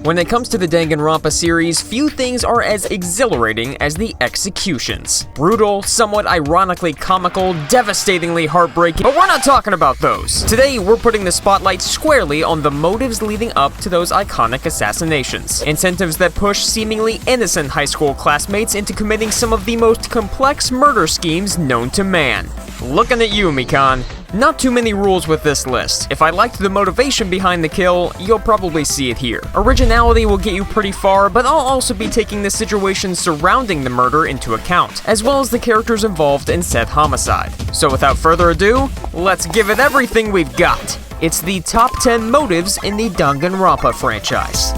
When it comes to the Danganronpa series, few things are as exhilarating as the executions. Brutal, somewhat ironically comical, devastatingly heartbreaking, but we're not talking about those. Today, we're putting the spotlight squarely on the motives leading up to those iconic assassinations. Incentives that push seemingly innocent high school classmates into committing some of the most complex murder schemes known to man. Looking at you, Mikan. Not too many rules with this list. If I liked the motivation behind the kill, you'll probably see it here. Originality will get you pretty far, but I'll also be taking the situation surrounding the murder into account, as well as the characters involved in said homicide. So without further ado, let's give it everything we've got. It's the top 10 motives in the Danganronpa franchise.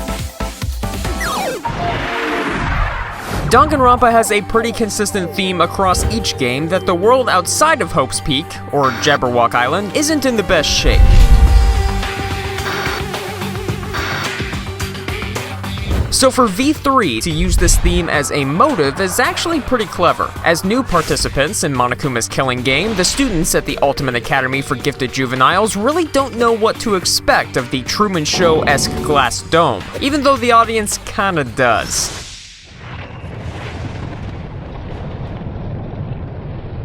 Danganronpa has a pretty consistent theme across each game that the world outside of Hope's Peak, or Jabberwock Island, isn't in the best shape. So for V3 to use this theme as a motive is actually pretty clever. As new participants in Monokuma's killing game, the students at the Ultimate Academy for Gifted Juveniles really don't know what to expect of the Truman Show-esque glass dome, even though the audience kinda does.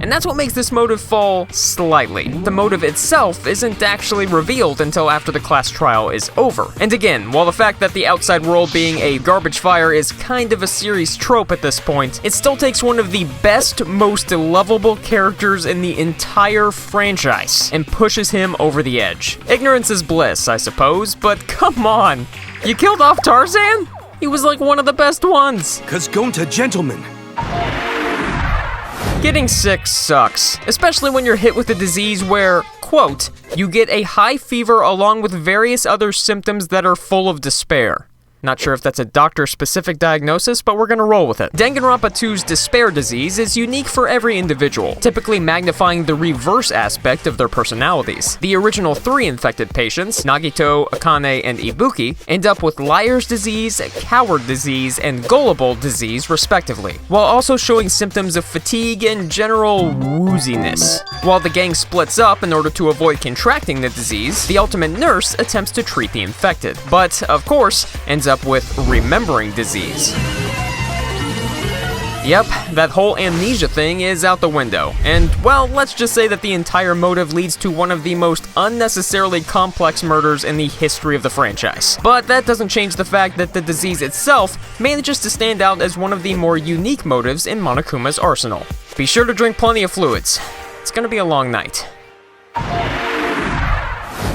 And that's what makes this motive fall slightly. The motive itself isn't actually revealed until after the class trial is over. And again, while the fact that the outside world being a garbage fire is kind of a series trope at this point, it still takes one of the best, most lovable characters in the entire franchise and pushes him over the edge. Ignorance is bliss, I suppose, but come on! You killed off Tarzan? He was like one of the best ones! 'Cause Gonta, gentlemen. Getting sick sucks, especially when you're hit with a disease where, quote, you get a high fever along with various other symptoms that are full of despair. Not sure if that's a doctor-specific diagnosis, but we're gonna roll with it. Danganronpa 2's despair disease is unique for every individual, typically magnifying the reverse aspect of their personalities. The original 3 infected patients, Nagito, Akane, and Ibuki, end up with liar's disease, coward disease, and gullible disease, respectively, while also showing symptoms of fatigue and general wooziness. While the gang splits up in order to avoid contracting the disease, the ultimate nurse attempts to treat the infected, but, of course, ends up with remembering disease. Yep, that whole amnesia thing is out the window, and, well, let's just say that the entire motive leads to one of the most unnecessarily complex murders in the history of the franchise. But that doesn't change the fact that the disease itself manages to stand out as one of the more unique motives in Monokuma's arsenal. Be sure to drink plenty of fluids. It's gonna be a long night.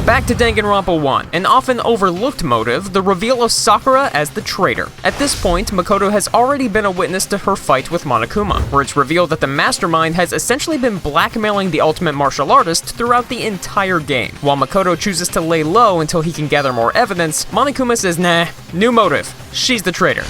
Back to Danganronpa 1, an often overlooked motive, the reveal of Sakura as the traitor. At this point, Makoto has already been a witness to her fight with Monokuma, where it's revealed that the mastermind has essentially been blackmailing the ultimate martial artist throughout the entire game. While Makoto chooses to lay low until he can gather more evidence, Monokuma says, nah, new motive, she's the traitor.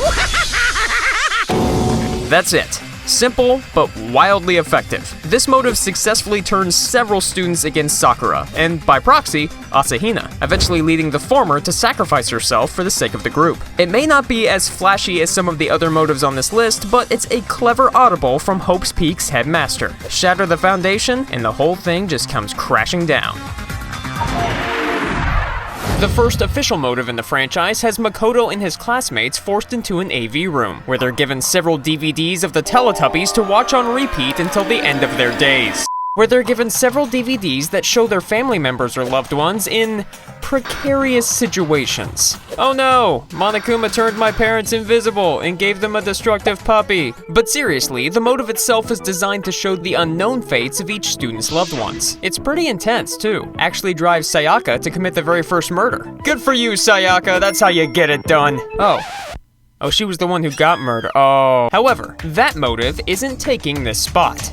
That's it. Simple, but wildly effective. This motive successfully turns several students against Sakura, and by proxy, Asahina, eventually leading the former to sacrifice herself for the sake of the group. It may not be as flashy as some of the other motives on this list, but it's a clever audible from Hope's Peak's headmaster. Shatter the foundation, and the whole thing just comes crashing down. The first official motive in the franchise has Makoto and his classmates forced into an AV room, where they're given several DVDs of the Teletubbies to watch on repeat until the end of their days. Where they're given several DVDs that show their family members or loved ones in precarious situations. Oh no, Monokuma turned my parents invisible and gave them a destructive puppy. But seriously, the motive itself is designed to show the unknown fates of each student's loved ones. It's pretty intense too. Actually drives Sayaka to commit the very first murder. Good for you, Sayaka, that's how you get it done. Oh, she was the one who got murdered. Oh. However, that motive isn't taking this spot.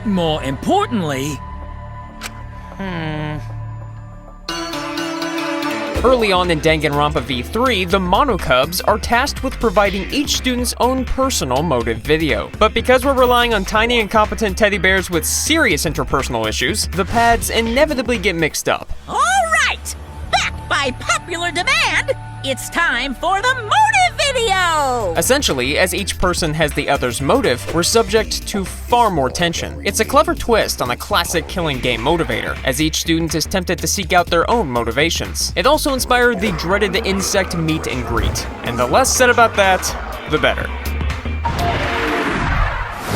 More importantly... Early on in Danganronpa V3, the Monokubs are tasked with providing each student's own personal motive video. But because we're relying on tiny incompetent teddy bears with serious interpersonal issues, the pads inevitably get mixed up. All right! Back by popular demand, it's time for the motive video! video! Essentially, as each person has the other's motive, we're subject to far more tension. It's a clever twist on a classic killing game motivator, as each student is tempted to seek out their own motivations. It also inspired the dreaded insect meet and greet, and the less said about that, the better.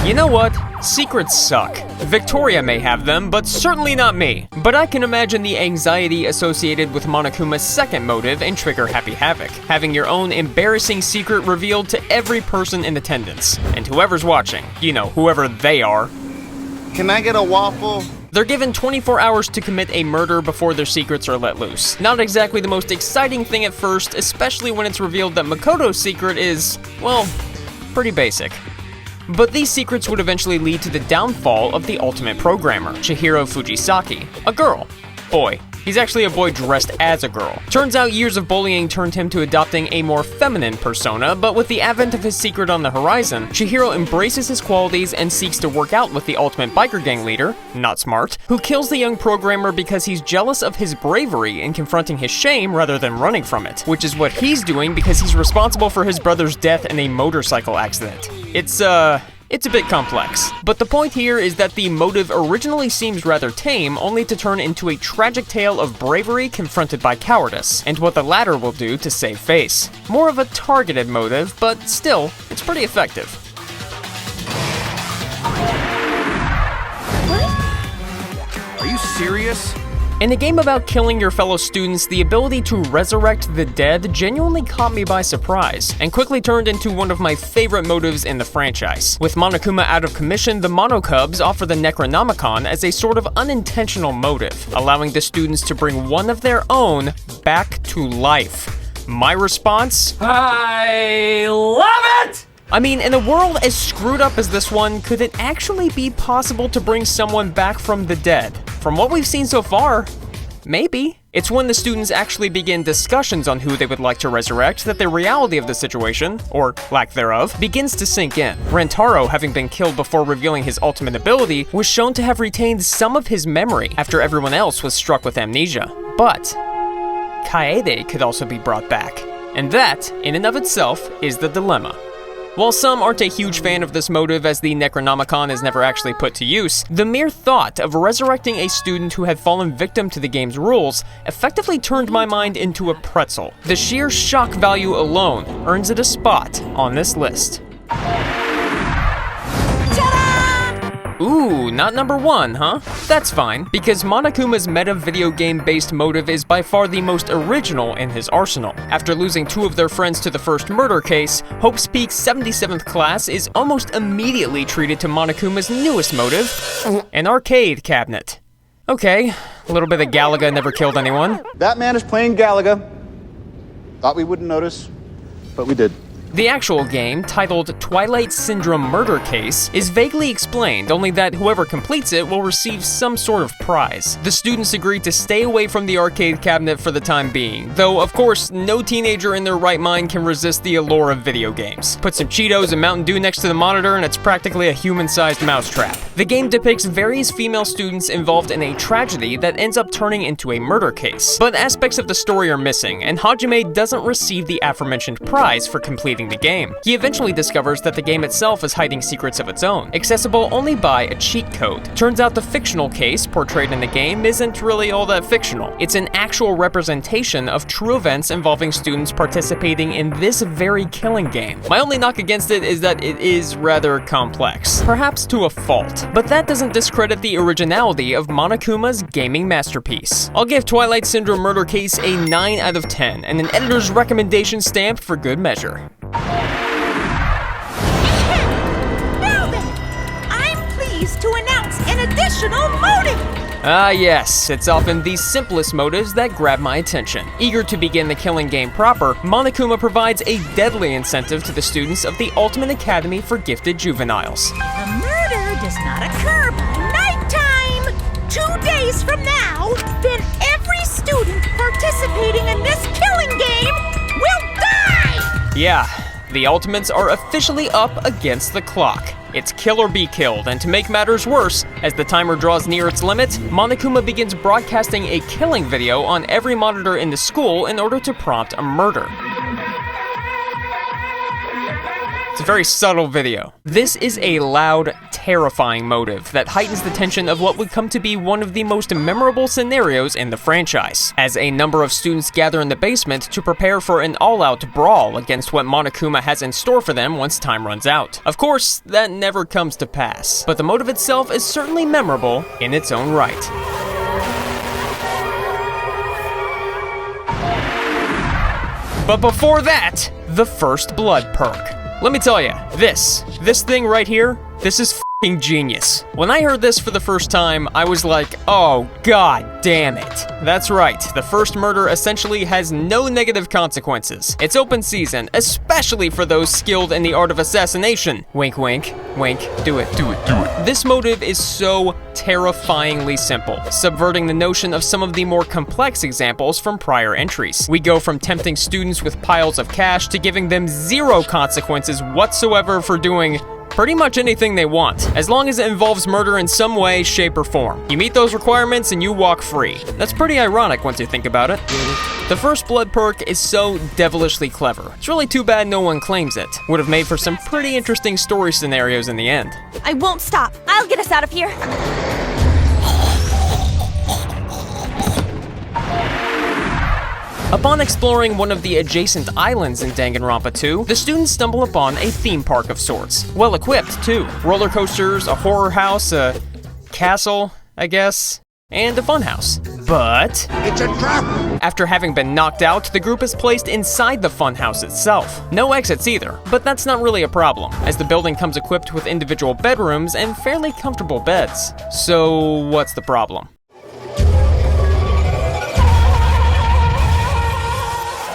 You know what? Secrets suck. Victoria may have them, but certainly not me. But I can imagine the anxiety associated with Monokuma's second motive in Trigger Happy Havoc, having your own embarrassing secret revealed to every person in attendance. And whoever's watching, you know, whoever they are. Can I get a waffle? They're given 24 hours to commit a murder before their secrets are let loose. Not exactly the most exciting thing at first, especially when it's revealed that Makoto's secret is, well, pretty basic. But these secrets would eventually lead to the downfall of the ultimate programmer, Chihiro Fujisaki, a girl. Boy. He's actually a boy dressed as a girl. Turns out years of bullying turned him to adopting a more feminine persona, but with the advent of his secret on the horizon, Chihiro embraces his qualities and seeks to work out with the ultimate biker gang leader, not smart, who kills the young programmer because he's jealous of his bravery in confronting his shame rather than running from it, which is what he's doing because he's responsible for his brother's death in a motorcycle accident. It's a bit complex, but the point here is that the motive originally seems rather tame, only to turn into a tragic tale of bravery confronted by cowardice, and what the latter will do to save face. More of a targeted motive, but still, it's pretty effective. Are you serious? In a game about killing your fellow students, the ability to resurrect the dead genuinely caught me by surprise, and quickly turned into one of my favorite motives in the franchise. With Monokuma out of commission, the Monocubs offer the Necronomicon as a sort of unintentional motive, allowing the students to bring one of their own back to life. My response? I love it! I mean, in a world as screwed up as this one, could it actually be possible to bring someone back from the dead? From what we've seen so far, maybe. It's when the students actually begin discussions on who they would like to resurrect that the reality of the situation, or lack thereof, begins to sink in. Rentaro, having been killed before revealing his ultimate ability, was shown to have retained some of his memory after everyone else was struck with amnesia. But Kaede could also be brought back. And that, in and of itself, is the dilemma. While some aren't a huge fan of this motive as the Necronomicon is never actually put to use, the mere thought of resurrecting a student who had fallen victim to the game's rules effectively turned my mind into a pretzel. The sheer shock value alone earns it a spot on this list. Ooh, not number one, huh? That's fine, because Monokuma's meta video game-based motive is by far the most original in his arsenal. After losing two of their friends to the first murder case, Hope's Peak's 77th class is almost immediately treated to Monokuma's newest motive, an arcade cabinet. Okay, a little bit of Galaga never killed anyone. That man is playing Galaga. Thought we wouldn't notice, but we did. The actual game, titled Twilight Syndrome Murder Case, is vaguely explained, only that whoever completes it will receive some sort of prize. The students agreed to stay away from the arcade cabinet for the time being, though of course no teenager in their right mind can resist the allure of video games. Put some Cheetos and Mountain Dew next to the monitor and it's practically a human-sized mousetrap. The game depicts various female students involved in a tragedy that ends up turning into a murder case, but aspects of the story are missing, and Hajime doesn't receive the aforementioned prize for completing the game. He eventually discovers that the game itself is hiding secrets of its own, accessible only by a cheat code. Turns out the fictional case portrayed in the game isn't really all that fictional. It's an actual representation of true events involving students participating in this very killing game. My only knock against it is that it is rather complex, perhaps to a fault, but that doesn't discredit the originality of Monokuma's gaming masterpiece. I'll give Twilight Syndrome Murder Case a 9 out of 10 and an editor's recommendation stamp for good measure. Now then, I'm pleased to announce an additional motive! Ah yes, it's often the simplest motives that grab my attention. Eager to begin the killing game proper, Monokuma provides a deadly incentive to the students of the Ultimate Academy for Gifted Juveniles. The murder does not occur by nighttime! 2 days from now, then every student participating in this killing game will die! Yeah, the Ultimates are officially up against the clock. It's kill or be killed, and to make matters worse, as the timer draws near its limit, Monokuma begins broadcasting a killing video on every monitor in the school in order to prompt a murder. It's a very subtle video. This is a loud, terrifying motive that heightens the tension of what would come to be one of the most memorable scenarios in the franchise, as a number of students gather in the basement to prepare for an all-out brawl against what Monokuma has in store for them once time runs out. Of course, that never comes to pass, but the motive itself is certainly memorable in its own right. But before that, the first blood perk. Let me tell you, this thing right here, this is f***ing genius. When I heard this for the first time, I was like, oh god damn it. That's right, the first murder essentially has no negative consequences. It's open season, especially for those skilled in the art of assassination. Wink wink, wink, do it, do it, do it. This motive is so terrifyingly simple, subverting the notion of some of the more complex examples from prior entries. We go from tempting students with piles of cash to giving them zero consequences whatsoever for doing pretty much anything they want, as long as it involves murder in some way, shape, or form. You meet those requirements and you walk free. That's pretty ironic once you think about it. The first blood perk is so devilishly clever. It's really too bad no one claims it. Would have made for some pretty interesting story scenarios in the end. I won't stop. I'll get us out of here. Upon exploring one of the adjacent islands in Danganronpa 2, the students stumble upon a theme park of sorts. Well equipped, too. Roller coasters, a horror house, a castle, I guess, and a funhouse. But It's a trap! after having been knocked out, the group is placed inside the funhouse itself. No exits either, but that's not really a problem, as the building comes equipped with individual bedrooms and fairly comfortable beds. So what's the problem?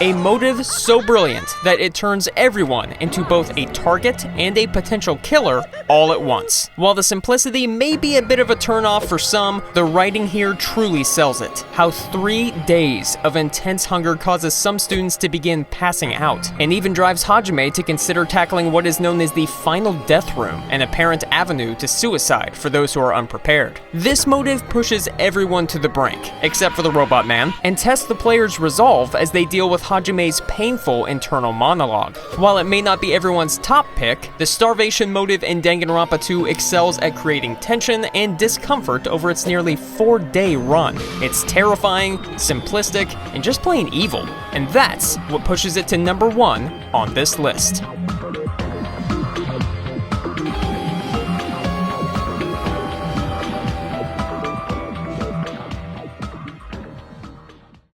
A motive so brilliant that it turns everyone into both a target and a potential killer all at once. While the simplicity may be a bit of a turnoff for some, the writing here truly sells it. How 3 days of intense hunger causes some students to begin passing out, and even drives Hajime to consider tackling what is known as the final death room, an apparent avenue to suicide for those who are unprepared. This motive pushes everyone to the brink, except for the robot man, and tests the player's resolve as they deal with Hajime's painful internal monologue. While it may not be everyone's top pick, the starvation motive in Danganronpa 2 excels at creating tension and discomfort over its nearly 4-day run. It's terrifying, simplistic, and just plain evil. And that's what pushes it to number 1 on this list.